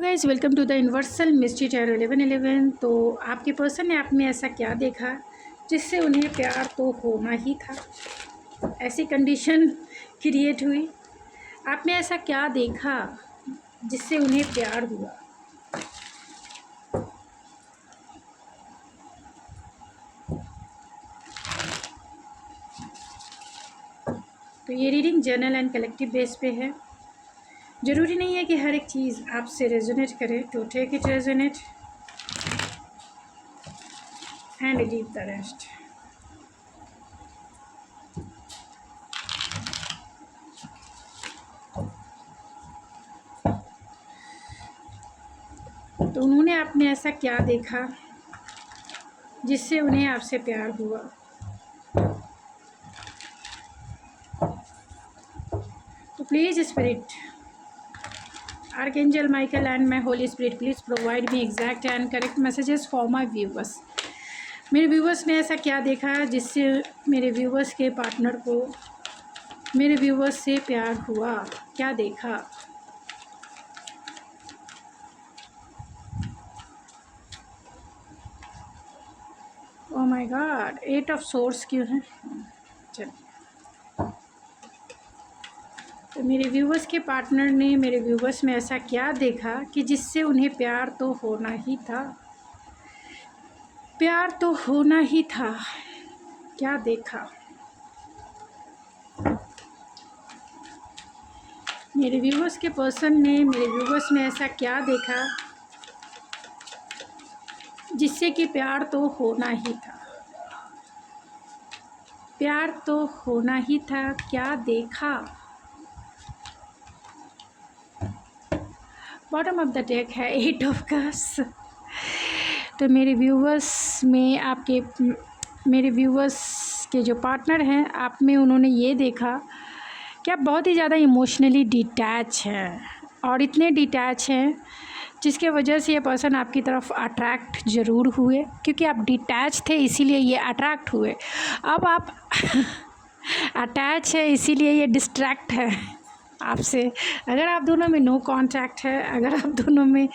Guys, welcome to the universal mystery tarot 1111। तो आपके person ने आप में ऐसा क्या देखा जिससे उन्हें प्यार तो होना ही था, ऐसी कंडीशन क्रिएट हुई। आपने ऐसा क्या देखा जिससे उन्हें प्यार हुआ। तो ये reading journal and collective base पे है। ज़रूरी नहीं है कि हर एक चीज़ आपसे रेजोनेट करे। To take it resonate and leave the rest. तो उन्होंने आपने ऐसा क्या देखा जिससे उन्हें आपसे प्यार हुआ। तो please spirit, archangel Michael and my Holi spirit, please provide me exact and correct messages for my viewers. मेरे व्यूवर्स ने ऐसा क्या देखा जिससे मेरे व्यूवर्स के पार्टनर को मेरे व्यूवर्स से प्यार हुआ। क्या देखा। Oh my God, 8 of source क्यों है। चलिए, तो मेरे व्यूवर्स के पार्टनर ने मेरे व्यूवर्स में ऐसा क्या देखा कि जिससे उन्हें प्यार तो होना ही था। प्यार तो होना ही था। क्या देखा। मेरे व्यूवर्स के पर्सन ने मेरे व्यूवर्स में ऐसा क्या देखा जिससे कि प्यार तो होना ही था। प्यार तो होना ही था। क्या देखा। बॉटम ऑफ द डेक है 8 ऑफ कप्स। तो मेरे व्यूवर्स में मेरे व्यूवर्स के जो पार्टनर हैं आप में, उन्होंने ये देखा कि आप बहुत ही ज़्यादा इमोशनली डिटैच हैं, और इतने डिटैच हैं जिसके वजह से ये पर्सन आपकी तरफ अट्रैक्ट ज़रूर हुए, क्योंकि आप डिटैच थे इसीलिए ये अट्रैक्ट हुए। अब आप अटैच है इसीलिए ये डिस्ट्रैक्ट है आपसे। अगर आप दोनों में नो कांटेक्ट है, अगर आप दोनों में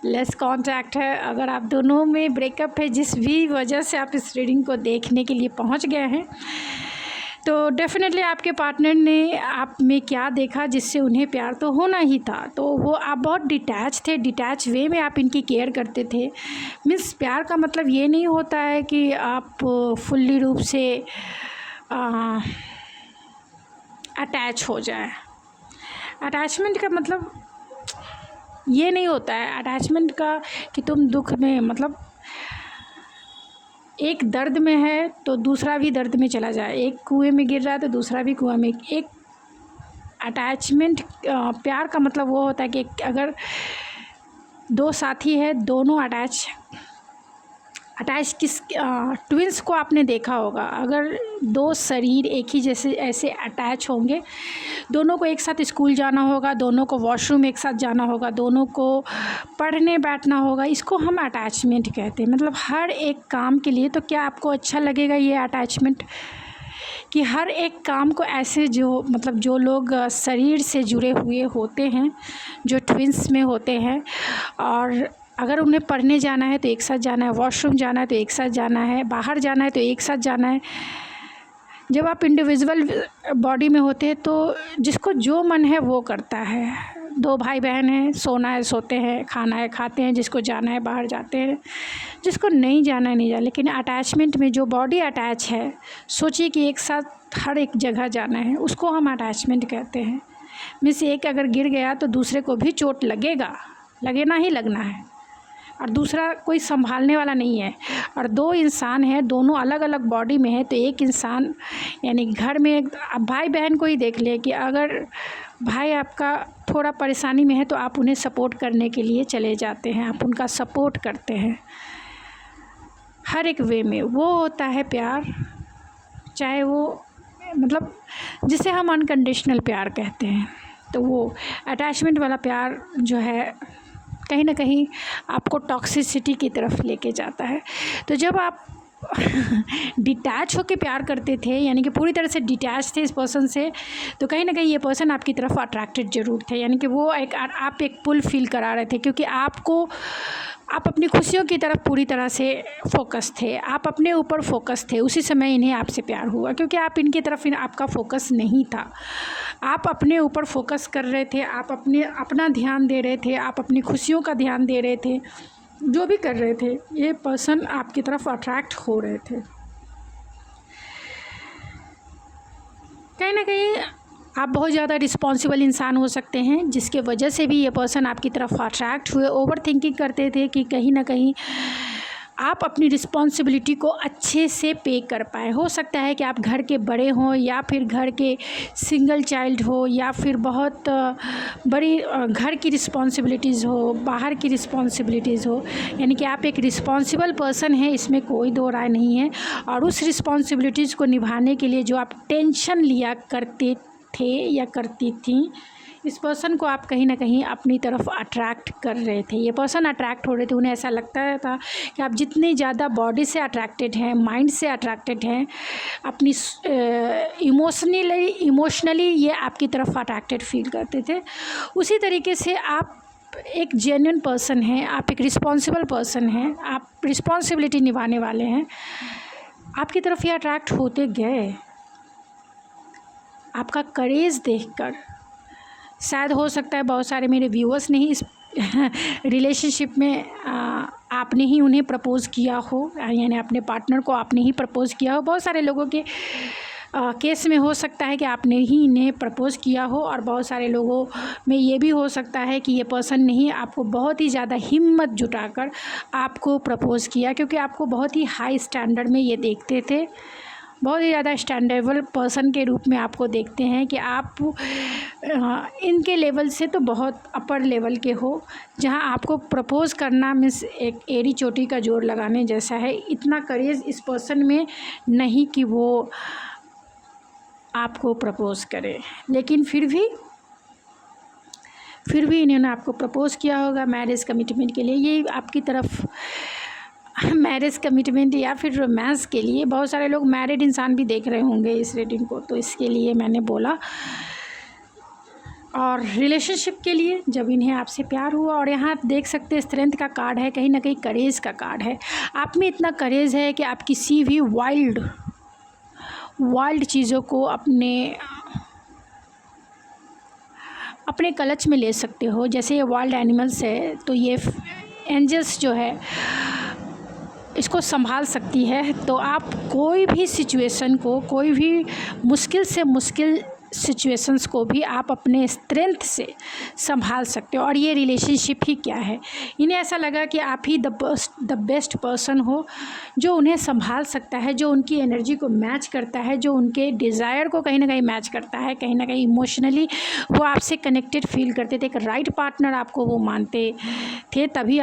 लेस कांटेक्ट है, अगर आप दोनों में ब्रेकअप है, जिस भी वजह से आप इस रीडिंग को देखने के लिए पहुंच गए हैं, तो डेफिनेटली आपके पार्टनर ने आप में क्या देखा जिससे उन्हें प्यार तो होना ही था। तो वो आप बहुत डिटैच थे, डिटैच वे में आप इनकी केयर करते थे। मीन्स प्यार का मतलब ये नहीं होता है कि आप फुल्ली रूप से अटैच हो जाए। अटैचमेंट का मतलब ये नहीं होता है अटैचमेंट का कि तुम दुख में, मतलब एक दर्द में है तो दूसरा भी दर्द में चला जाए, एक कुएं में गिर रहा है तो दूसरा भी कुएं में। एक अटैचमेंट, प्यार का मतलब वो होता है कि अगर दो साथी है, दोनों अटैच किस ट्विंस को आपने देखा होगा। अगर दो शरीर एक ही जैसे ऐसे अटैच होंगे, दोनों को एक साथ स्कूल जाना होगा, दोनों को वॉशरूम एक साथ जाना होगा, दोनों को पढ़ने बैठना होगा, इसको हम अटैचमेंट कहते हैं। मतलब हर एक काम के लिए। तो क्या आपको अच्छा लगेगा ये अटैचमेंट कि हर एक काम को ऐसे जो लोग शरीर से जुड़े हुए होते हैं, जो ट्विंस में होते हैं, और अगर उन्हें पढ़ने जाना है तो एक साथ जाना है, वॉशरूम जाना है तो एक साथ जाना है, बाहर जाना है तो एक साथ जाना है। जब आप इंडिविजुअल बॉडी में होते हैं तो जिसको जो मन है वो करता है। दो भाई बहन हैं, सोना है सोते हैं, खाना है खाते हैं, जिसको जाना है बाहर जाते हैं, जिसको नहीं जाना है नहीं जाना। लेकिन अटैचमेंट में जो बॉडी अटैच है, सोचिए कि एक साथ हर एक जगह जाना है, उसको हम अटैचमेंट कहते हैं। मीन्स एक अगर गिर गया तो दूसरे को भी चोट लगना ही लगना है, और दूसरा कोई संभालने वाला नहीं है। और दो इंसान हैं, दोनों अलग अलग बॉडी में है, तो एक इंसान यानी घर में अब भाई बहन को ही देख ले कि अगर भाई आपका थोड़ा परेशानी में है तो आप उन्हें सपोर्ट करने के लिए चले जाते हैं, आप उनका सपोर्ट करते हैं हर एक वे में। वो होता है प्यार, चाहे वो मतलब जिसे हम अनकंडीशनल प्यार कहते हैं। तो वो अटैचमेंट वाला प्यार जो है कहीं ना कहीं आपको टॉक्सिसिटी की तरफ लेके जाता है। तो जब आप डिटैच होकर प्यार करते थे, यानी कि पूरी तरह से डिटैच थे इस पर्सन से, तो कहीं ना कहीं ये पर्सन आपकी तरफ अट्रैक्टेड ज़रूर थे। यानी कि वो आप एक पुल फील करा रहे थे, क्योंकि आप अपनी खुशियों की तरफ पूरी तरह से फोकस थे, आप अपने ऊपर फोकस थे। उसी समय इन्हें आपसे प्यार हुआ, क्योंकि आप इनकी तरफ आपका फोकस नहीं था। आप अपने ऊपर फोकस कर रहे थे, आप अपना ध्यान दे रहे थे, आप अपनी खुशियों का ध्यान दे रहे थे। जो भी कर रहे थे, ये पर्सन आपकी तरफ अट्रैक्ट हो रहे थे। कहीं ना कहीं आप बहुत ज़्यादा रिस्पॉन्सिबल इंसान हो सकते हैं, जिसके वजह से भी ये पर्सन आपकी तरफ अट्रैक्ट हुए। ओवर थिंकिंग करते थे कि कहीं ना कहीं आप अपनी रिस्पॉन्सिबिलिटी को अच्छे से पे कर पाए। हो सकता है कि आप घर के बड़े हों, या फिर घर के सिंगल चाइल्ड हो, या फिर बहुत बड़ी घर की रिस्पॉन्सिबिलिटीज़ हो, बाहर की रिस्पॉन्सिबिलिटीज़ हो। यानी कि आप एक रिस्पॉन्सिबल पर्सन हैं, इसमें कोई दो राय नहीं है। और उस रिस्पॉन्सिबिलिटीज़ को निभाने के लिए जो आप टेंशन लिया करते थे या करती थी, इस पर्सन को आप कहीं ना कहीं अपनी तरफ अट्रैक्ट कर रहे थे। ये पर्सन अट्रैक्ट हो रहे थे, उन्हें ऐसा लगता था कि आप जितनी ज़्यादा बॉडी से अट्रैक्टेड हैं, माइंड से अट्रैक्टेड हैं, अपनी इमोशनली ये आपकी तरफ अट्रैक्टेड फील करते थे। उसी तरीके से आप एक जेन्युइन पर्सन हैं, आप एक रिस्पॉन्सिबल पर्सन हैं, आप रिस्पॉन्सिबिलिटी निभाने वाले हैं। आपकी तरफ ये अट्रैक्ट होते गए। आपका करेज देखकर शायद हो सकता है बहुत सारे मेरे व्यूअर्स ने ही इस रिलेशनशिप में आपने ही उन्हें प्रपोज़ किया हो, यानी अपने पार्टनर को आपने ही प्रपोज़ किया हो। बहुत सारे लोगों के केस में हो सकता है कि आपने ही इन्हें प्रपोज़ किया हो, और बहुत सारे लोगों में ये भी हो सकता है कि ये पर्सन ने ही आपको बहुत ही ज़्यादा हिम्मत जुटाकर आपको प्रपोज़ किया, क्योंकि आपको बहुत ही हाई स्टैंडर्ड में ये देखते थे, बहुत ही ज़्यादा स्टैंडर्डेबल पर्सन के रूप में आपको देखते हैं कि आप इनके लेवल से तो बहुत अपर लेवल के हो, जहां आपको प्रपोज़ करना मीन्स एक एड़ी चोटी का जोर लगाने जैसा है। इतना करेज इस पर्सन में नहीं कि वो आपको प्रपोज़ करे, लेकिन फिर भी इन्होंने आपको प्रपोज़ किया होगा मैरिज कमिटमेंट के लिए। ये आपकी तरफ मैरिज कमिटमेंट या फिर रोमांस के लिए, बहुत सारे लोग मैरिड इंसान भी देख रहे होंगे इस रीडिंग को, तो इसके लिए मैंने बोला। और रिलेशनशिप के लिए जब इन्हें आपसे प्यार हुआ, और यहाँ आप देख सकते हैं स्ट्रेंथ का कार्ड है, कहीं ना कहीं करेज का कार्ड है। आप में इतना करेज है कि आप किसी भी वाइल्ड चीज़ों को अपने क्लच में ले सकते हो। जैसे ये वाइल्ड एनिमल्स है, तो ये एंजल्स जो है इसको संभाल सकती है। तो आप कोई भी सिचुएशन को, कोई भी मुश्किल से मुश्किल सिचुएशंस को भी आप अपने स्ट्रेंथ से संभाल सकते हो। और ये रिलेशनशिप ही क्या है, इन्हें ऐसा लगा कि आप ही द बेस्ट पर्सन हो, जो उन्हें संभाल सकता है, जो उनकी एनर्जी को मैच करता है, जो उनके डिज़ायर को कहीं ना कहीं मैच करता है। कहीं ना कहीं इमोशनली वो आपसे कनेक्टेड फील करते थे, एक राइट पार्टनर आपको वो मानते थे, तभी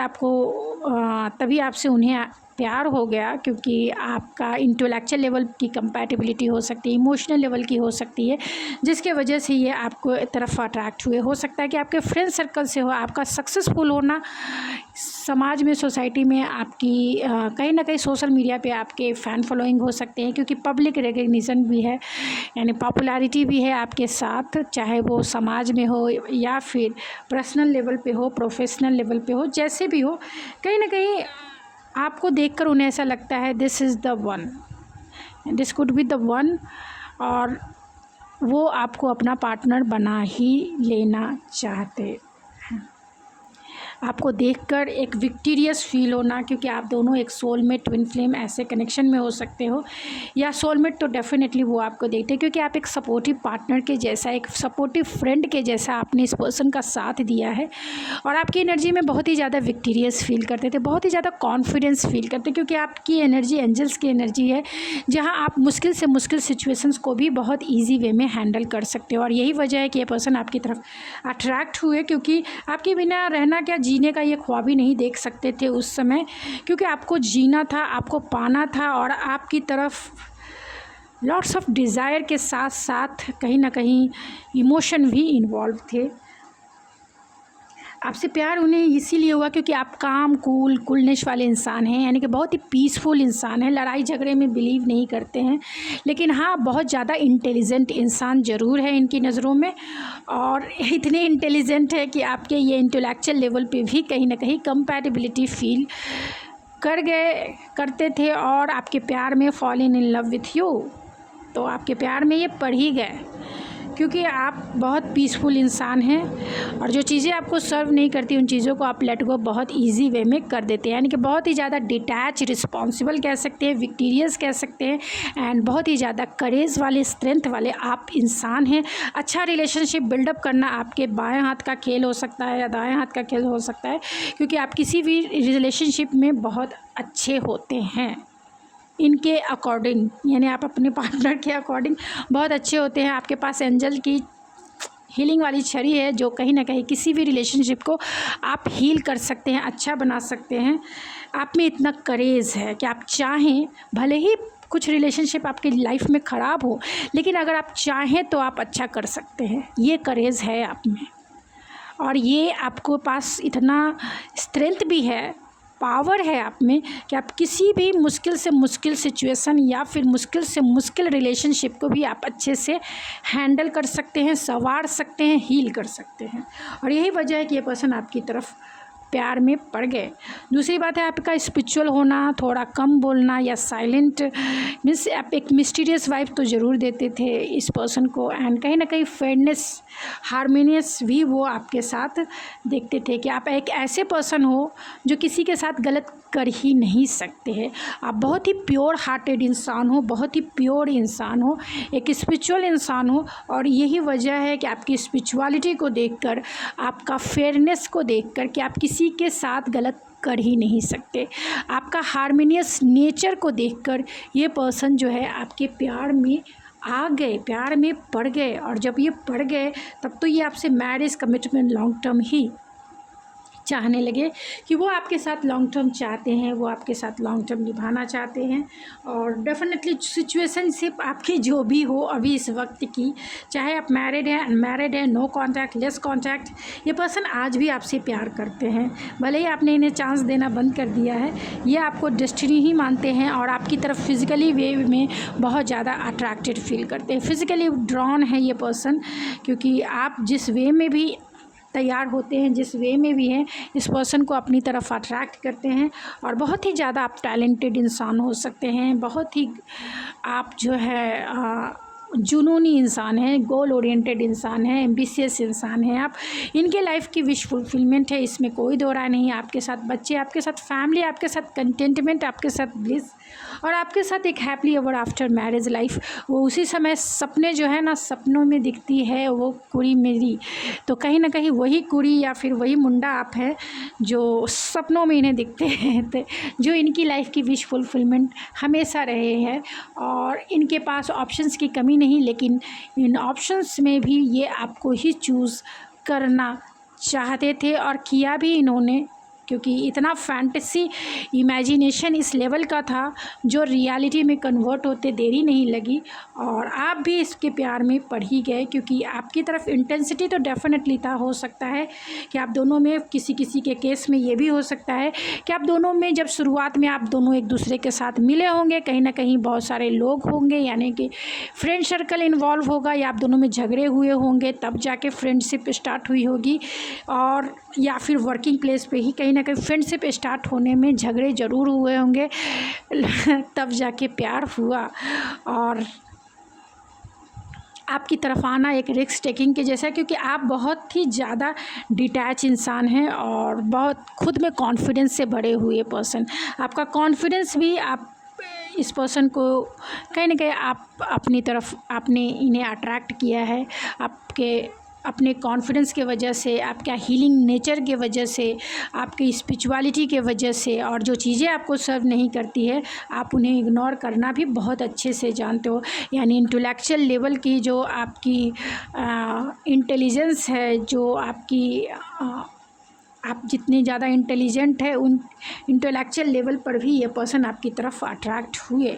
आपसे उन्हें प्यार हो गया। क्योंकि आपका इंटेलेक्चुअल लेवल की कंपैटिबिलिटी हो सकती है, इमोशनल लेवल की हो सकती है, जिसके वजह से ये आपको तरफ अट्रैक्ट हुए। हो सकता है कि आपके फ्रेंड सर्कल से हो, आपका सक्सेसफुल होना समाज में, सोसाइटी में आपकी कहीं ना कहीं सोशल मीडिया पे आपके फ़ैन फॉलोइंग हो सकते हैं, क्योंकि पब्लिक रिकग्निशन भी है, यानी पॉपुलैरिटी भी है आपके साथ, चाहे वो समाज में हो या फिर पर्सनल लेवल पे हो, प्रोफेशनल लेवल पे हो, जैसे भी हो। कहीं ना कहीं आपको देखकर उन्हें ऐसा लगता है this is the one, this could be the one, और वो आपको अपना पार्टनर बना ही लेना चाहते हैं। आपको देखकर एक विक्टोरियस फील होना, क्योंकि आप दोनों एक सोलमेट, ट्विन फ्लेम ऐसे कनेक्शन में हो सकते हो, या सोलमेट तो डेफिनेटली वो आपको देखते हैं, क्योंकि आप एक सपोर्टिव पार्टनर के जैसा, एक सपोर्टिव फ्रेंड के जैसा आपने इस पर्सन का साथ दिया है। और आपकी एनर्जी में बहुत ही ज़्यादा विक्टोरियस फील करते थे, बहुत ही ज़्यादा कॉन्फिडेंस फील करते, क्योंकि आपकी एनर्जी एंजल्स की एनर्जी है, जहाँ आप मुश्किल से मुश्किल सिचुएशंस को भी बहुत ईजी वे में हैंडल कर सकते हो। और यही वजह है कि ये पर्सन आपकी तरफ अट्रैक्ट हुए, क्योंकि आपके बिना रहना क्या, जीने का ये ख्वाब ही नहीं देख सकते थे उस समय, क्योंकि आपको जीना था, आपको पाना था, और आपकी तरफ लॉट्स ऑफ डिज़ायर के साथ साथ कहीं ना कहीं इमोशन भी इन्वॉल्व थे। आपसे प्यार उन्हें इसीलिए हुआ क्योंकि आप काम कूलनेस वाले इंसान हैं, यानी कि बहुत ही पीसफुल इंसान हैं, लड़ाई झगड़े में बिलीव नहीं करते हैं, लेकिन हाँ बहुत ज़्यादा इंटेलिजेंट इंसान ज़रूर है इनकी नज़रों में। और इतने इंटेलिजेंट है कि आपके ये इंटेलेक्चुअल लेवल पे भी कहीं ना कहीं कंपैटिबिलिटी फील करते थे और आपके प्यार में fall in love with you. तो आपके प्यार में ये पड़ ही गए क्योंकि आप बहुत पीसफुल इंसान हैं और जो चीज़ें आपको सर्व नहीं करती उन चीज़ों को आप लेट गो बहुत इजी वे में कर देते हैं, यानी कि बहुत ही ज़्यादा डिटैच, रिस्पॉन्सिबल कह सकते हैं, विक्टीरियस कह सकते हैं, एंड बहुत ही ज़्यादा करेज वाले, स्ट्रेंथ वाले आप इंसान हैं। अच्छा रिलेशनशिप बिल्डअप करना आपके बाएं हाथ का खेल हो सकता है या दाएं हाथ का खेल हो सकता है, क्योंकि आप किसी भी रिलेशनशिप में बहुत अच्छे होते हैं इनके अकॉर्डिंग, यानी आप अपने पार्टनर के अकॉर्डिंग बहुत अच्छे होते हैं। आपके पास एंजल की हीलिंग वाली छड़ी है जो कहीं ना कहीं किसी भी रिलेशनशिप को आप हील कर सकते हैं, अच्छा बना सकते हैं। आप में इतना करेज है कि आप चाहें, भले ही कुछ रिलेशनशिप आपकी लाइफ में ख़राब हो, लेकिन अगर आप चाहें तो आप अच्छा कर सकते हैं। ये करेज है आप में और ये आपको पास इतना स्ट्रेंथ भी है, पावर है आप में कि आप किसी भी मुश्किल से मुश्किल सिचुएशन या फिर मुश्किल से मुश्किल रिलेशनशिप को भी आप अच्छे से हैंडल कर सकते हैं, संवार सकते हैं, हील कर सकते हैं। और यही वजह है कि ये पर्सन आपकी तरफ प्यार में पड़ गए। दूसरी बात है आपका स्पिरिचुअल होना, थोड़ा कम बोलना या साइलेंट, मीन्स आप एक मिस्टीरियस वाइब तो ज़रूर देते थे इस पर्सन को, एंड कहीं ना कहीं फेयरनेस, हार्मोनियस भी वो आपके साथ देखते थे कि आप एक ऐसे पर्सन हो जो किसी के साथ गलत कर ही नहीं सकते हैं। आप बहुत ही प्योर हार्टेड इंसान हो, बहुत ही प्योर इंसान हो, एक स्पिरिचुअल इंसान हो, और यही वजह है कि आपकी स्पिरिचुअलिटी को देखकर, आपका फेयरनेस को देखकर कि आप किसी के साथ गलत कर ही नहीं सकते, आपका हार्मोनियस नेचर को देखकर ये पर्सन जो है आपके प्यार में आ गए, प्यार में पड़ गए। और जब ये पड़ गए तब तो ये आपसे मैरिज कमिटमेंट लॉन्ग टर्म ही चाहने लगे कि वो आपके साथ लॉन्ग टर्म चाहते हैं, वो आपके साथ लॉन्ग टर्म निभाना चाहते हैं। और डेफिनेटली सिचुएशनशिप आपकी जो भी हो अभी इस वक्त की, चाहे आप मैरिड हैं, अनमैरिड हैं, नो कॉन्टैक्ट, लेस कॉन्टैक्ट, ये पर्सन आज भी आपसे प्यार करते हैं। भले ही आपने इन्हें चांस देना बंद कर दिया है, ये आपको डेस्टिनी ही मानते हैं और आपकी तरफ फिज़िकली वे में बहुत ज़्यादा अट्रैक्टेड फील करते हैं, फिज़िकली ड्रॉन है ये पर्सन, क्योंकि आप जिस वे में भी तैयार होते हैं, जिस वे में भी हैं, इस पर्सन को अपनी तरफ अट्रैक्ट करते हैं। और बहुत ही ज़्यादा आप टैलेंटेड इंसान हो सकते हैं, बहुत ही आप जो है जुनूनी इंसान है, गोल ओरिएंटेड इंसान है, एम्बिशियस इंसान है आप। इनके लाइफ की विश फुलफिलमेंट है, इसमें कोई दो राय नहीं है। आपके साथ बच्चे, आपके साथ फैमिली, आपके साथ कंटेंटमेंट, आपके साथ ब्लिस, और आपके साथ एक happy ever after marriage life. वो उसी समय सपने जो है ना, सपनों में दिखती है वो कुड़ी मेरी, तो कहीं ना कहीं वही कुड़ी या फिर वही मुंडा आप है जो सपनों में इन्हें दिखते हैं, तो जो इनकी लाइफ की विश फुलफिलमेंट हमेशा रहे हैं। और इनके पास ऑप्शंस की कमी नहीं, लेकिन इन ऑप्शंस में भी ये आपको ही चूज़ करना चाहते थे और किया भी इन्होंने, क्योंकि इतना फैंटेसी इमेजिनेशन इस लेवल का था जो रियलिटी में कन्वर्ट होते देरी नहीं लगी। और आप भी इसके प्यार में पड़ ही गए, क्योंकि आपकी तरफ इंटेंसिटी तो डेफिनेटली था। हो सकता है कि आप दोनों में, किसी किसी के केस में ये भी हो सकता है कि आप दोनों में जब शुरुआत में आप दोनों एक दूसरे के साथ मिले होंगे, कहीं ना कहीं बहुत सारे लोग होंगे, यानी कि फ्रेंड सर्कल इन्वॉल्व होगा, या आप दोनों में झगड़े हुए होंगे, तब जाके फ्रेंडशिप स्टार्ट हुई होगी, और या फिर वर्किंग प्लेस पे ही कहीं ना कहीं फ्रेंडशिप स्टार्ट होने में झगड़े ज़रूर हुए होंगे, तब जाके प्यार हुआ। और आपकी तरफ आना एक रिस्क टेकिंग के जैसा है, क्योंकि आप बहुत ही ज़्यादा डिटैच इंसान हैं और बहुत खुद में कॉन्फिडेंस से भरे हुए पर्सन। आपका कॉन्फिडेंस भी आप इस पर्सन को कहीं ना कहीं आप अपनी तरफ, आपने इन्हें अट्रैक्ट किया है आपके अपने कॉन्फिडेंस के वजह से, आपका हीलिंग नेचर के वजह से, आपकी स्पिरिचुअलिटी के वजह से। और जो चीज़ें आपको सर्व नहीं करती है आप उन्हें इग्नोर करना भी बहुत अच्छे से जानते हो, यानी इंटेलेक्चुअल लेवल की जो आपकी इंटेलिजेंस है, जो आपकी आप जितने ज़्यादा इंटेलिजेंट है उन इंटेलेक्चुअल लेवल पर भी ये पर्सन आपकी तरफ अट्रैक्ट हुए,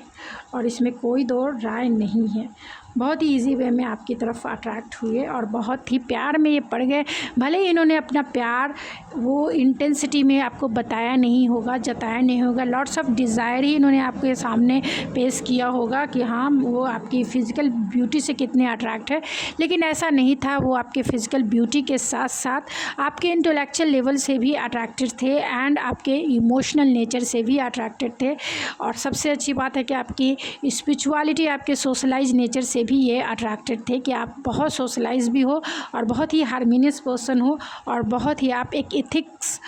और इसमें कोई दो राय नहीं है। बहुत ही ईजी वे में आपकी तरफ अट्रैक्ट हुए और बहुत ही प्यार में ये पड़ गए। भले ही इन्होंने अपना प्यार वो इंटेंसिटी में आपको बताया नहीं होगा, जताया नहीं होगा, लॉट्स ऑफ डिज़ायर ही इन्होंने आपके सामने पेश किया होगा कि हाँ वो आपकी फ़िज़िकल ब्यूटी से कितने अट्रैक्ट है, लेकिन ऐसा नहीं था। वो आपके फ़िज़िकल ब्यूटी के साथ साथ आपके इंटेलेक्चुअल लेवल से भी अट्रैक्टेड थे एंड आपके इमोशनल नेचर से भी अट्रैक्टेड थे। और सबसे अच्छी बात है कि आपकी स्पिरिचुअलिटी, आपके सोशलाइज नेचर से भी ये अट्रैक्टेड थे कि आप बहुत सोशलाइज भी हो और बहुत ही हार्मोनियस पर्सन हो और बहुत ही आप एक एथिक्स,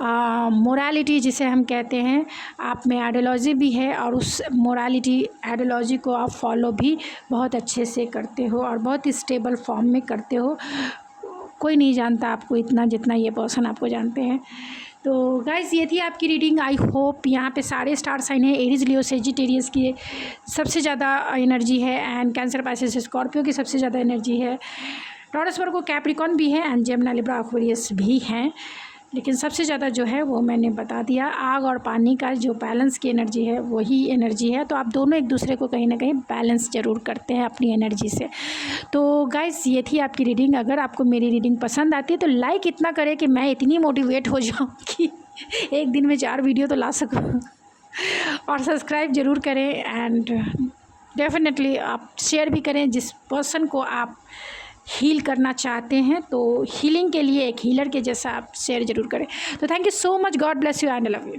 मोरालिटी जिसे हम कहते हैं, आप में आइडियोलॉजी भी है और उस मोरालिटी आइडियोलॉजी को आप फॉलो भी बहुत अच्छे से करते हो और बहुत ही स्टेबल फॉर्म में करते हो। कोई नहीं जानता आपको इतना जितना ये पर्सन आपको जानते हैं। तो गाइज़ ये थी आपकी रीडिंग। आई होप यहाँ पे सारे स्टार साइन है। एरीज, लियो, सेजिटेरियस की सबसे ज़्यादा एनर्जी है एंड कैंसर, पाइसेस, स्कॉर्पियो की सबसे ज़्यादा एनर्जी है। टॉरस, वर्गो, कैप्रिकॉर्न भी है एंड जेमिनी, लिब्रा, एक्वेरियस भी हैं, लेकिन सबसे ज़्यादा जो है वो मैंने बता दिया। आग और पानी का जो बैलेंस की एनर्जी है वही एनर्जी है। तो आप दोनों एक दूसरे को कहीं ना कहीं बैलेंस ज़रूर करते हैं अपनी एनर्जी से। तो गाइस ये थी आपकी रीडिंग। अगर आपको मेरी रीडिंग पसंद आती है तो लाइक इतना करें कि मैं इतनी मोटिवेट हो जाऊँ कि एक दिन में 4 वीडियो तो ला सकूँ और सब्सक्राइब ज़रूर करें एंड डेफिनेटली आप शेयर भी करें जिस पर्सन को आप हील करना चाहते हैं। तो हीलिंग के लिए एक हीलर के जैसा आप शेयर ज़रूर करें। तो thank you so much, God bless you and love you.